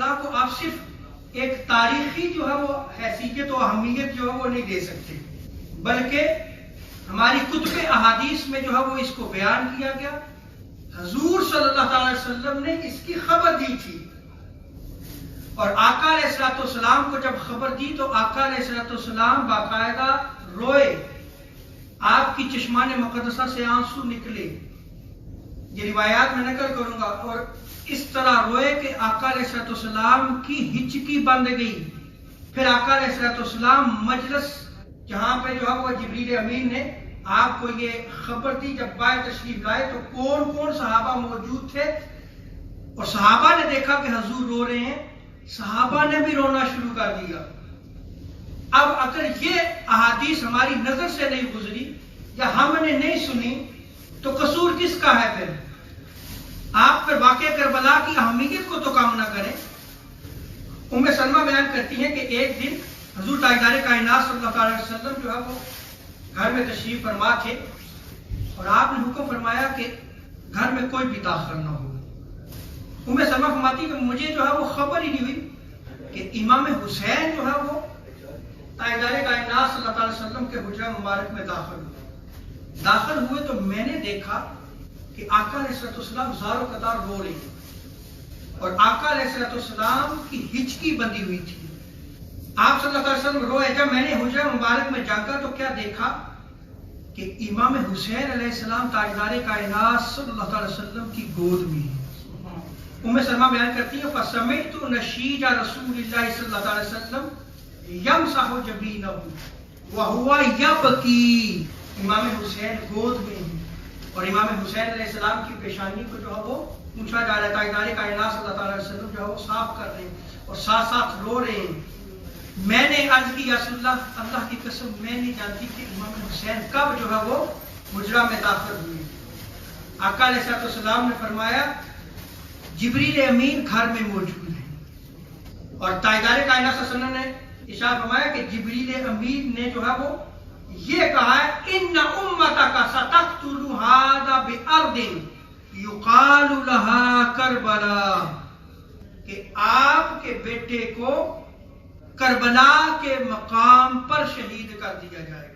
کربلا کو آپ صرف ایک تاریخی جو ہے وہ حیثیت و اہمیت جو ہے وہ نہیں دے سکتے، بلکہ ہماری کتب احادیث میں جو ہے وہ اس کو بیان کیا گیا۔ حضور صلی اللہ علیہ وسلم نے اس کی خبر دی تھی، اور آقا علیہ السلام کو جب خبر دی تو آقا علیہ السلام باقاعدہ روئے، آپ کی چشمان مقدسہ سے آنسو نکلے۔ یہ روایات میں نقل کروں گا، اور اس طرح روئے کہ آقا علیہ السلام کی ہچکی بند گئی۔ پھر آقا علیہ السلام مجلس جہاں پہ جو ہے وہ جبریل امین نے آپ کو یہ خبر دی، جب باہر تشریف لائے تو کون کون صحابہ موجود تھے، اور صحابہ نے دیکھا کہ حضور رو رہے ہیں، صحابہ نے بھی رونا شروع کر دیا۔ اب اگر یہ احادیث ہماری نظر سے نہیں گزری یا ہم نے نہیں سنی تو قصور کس کا ہے؟ پھر آپ پھر واقعہ کربلا کی اہمیت کو تو کم نہ کریں۔ ام سلمہ بیان کرتی ہیں کہ ایک دن حضور تاجدار کائنات صلی اللہ علیہ وسلم جو ہے وہ گھر میں تشریف فرما تھے، اور آپ نے حکم فرمایا کہ گھر میں کوئی بھی داخل نہ ہو۔ ام سلمہ فرماتی کہ مجھے جو ہے وہ خبر ہی نہیں ہوئی کہ امام حسین جو ہے وہ تاجدار کائنات صلی اللہ علیہ وسلم کے حجرہ مبارک میں داخل ہوئے تو میں نے دیکھا کہ آقا علیہ السلام زار و قطار رو رہے ہیں، اور آقا علیہ السلام کی ہچکی بندی ہوئی تھی۔ آپ صلی اللہ علیہ وسلم روئے۔ جب میں نے حجرہ مبارک میں جھانکا تو کیا دیکھا کہ امام حسین علیہ السلام تاجدار کائنات صلی اللہ علیہ وسلم کی گود میں ہیں۔ ام سلمہ بیان کرتی ہے فَسَمِعْتُ نَشِيجَ رَسُولِ اللَّهِ صلی اللہ علیہ وسلم يَمْسَحُ جَبِينَهُ وَهُوَ يَبْكِي۔ امام حسین گود میں ہیں، اور امام حسین علیہ السلام کی پیشانی کو جو ہے وہ پوچھا جا رہا ہے، تاجدار کائنات صلی اللہ علیہ وسلم جو ہے وہ صاف کر رہے ہیں اور ساتھ ساتھ رو رہے ہیں۔ میں نے عرض کی یا رسول اللہ، اللہ کی قسم میں نہیں جانتی کہ امام حسین کب جو ہے وہ حجرہ میں داخل ہوئے۔ آقا علیہ السلام نے فرمایا جبریل امین گھر میں موجود ہیں، اور تاجدار کائنات صلی اللہ علیہ وسلم نے ارشاد فرمایا کہ جبریل امین نے جو ہے وہ یہ کہا ہے ان امتک ستقتل ھذا بارض یقال لها کربلا، کہ آپ کے بیٹے کو کربلا کے مقام پر شہید کر دیا جائے گا۔